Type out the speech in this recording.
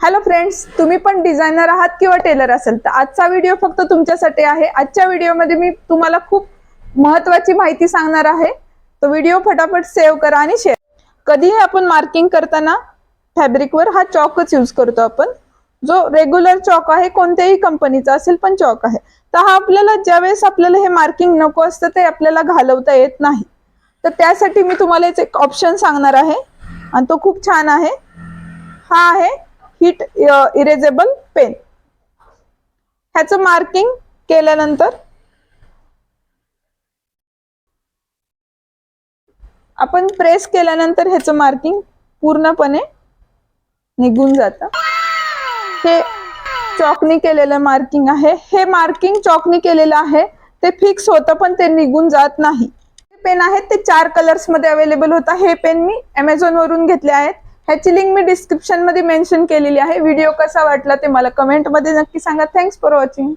Hello friends, तुम्ही पण designer आहात किंवा टेलर असेल तर आजचा व्हिडिओ फक्त तुमच्यासाठी आहे। आजच्या व्हिडिओमध्ये मी तुम्हाला खूप महत्त्वाची माहिती सांगणार आहे। तो व्हिडिओ फटाफट सेव्ह करा आणि शेअर। कधीही आपण मार्किंग करताना फॅब्रिकवर हा चॉकच यूज करतो आपण, जो रेग्युलर चॉक आहे, कोणत्याही कंपनीचा असेल पण चॉक आहे। तर हा आपल्याला ज्यावेळेस आपल्याला हे मार्किंग नको असतं ते आपल्याला घालवता येत नाही, तर त्यासाठी मी तुम्हाला एक ऑप्शन सांगणार आहे आणि तो खूप छान आहे। हा आहे हीट इरेजेबल पेन। ह्याचं मार्किंग केल्यानंतर आपण प्रेस केल्यानंतर ह्याचं मार्किंग पूर्णपणे निघून जातं। हे चॉकनी केलेलं मार्किंग आहे। हे मार्किंग चॉकनी केलेलं आहे ते फिक्स होतं पण ते निघून जात नाही। पेन आहेत ते 4 कलर्स मध्ये अवेलेबल होता। हे पेन मी Amazon वरून घेतले आहेत। ह्याची लिंक मी डिस्क्रिप्शन मध्ये मेन्शन केलेली आहे। व्हिडिओ कसा वाटला ते मला कमेंट मध्ये नक्की सांगा। Thanks for watching.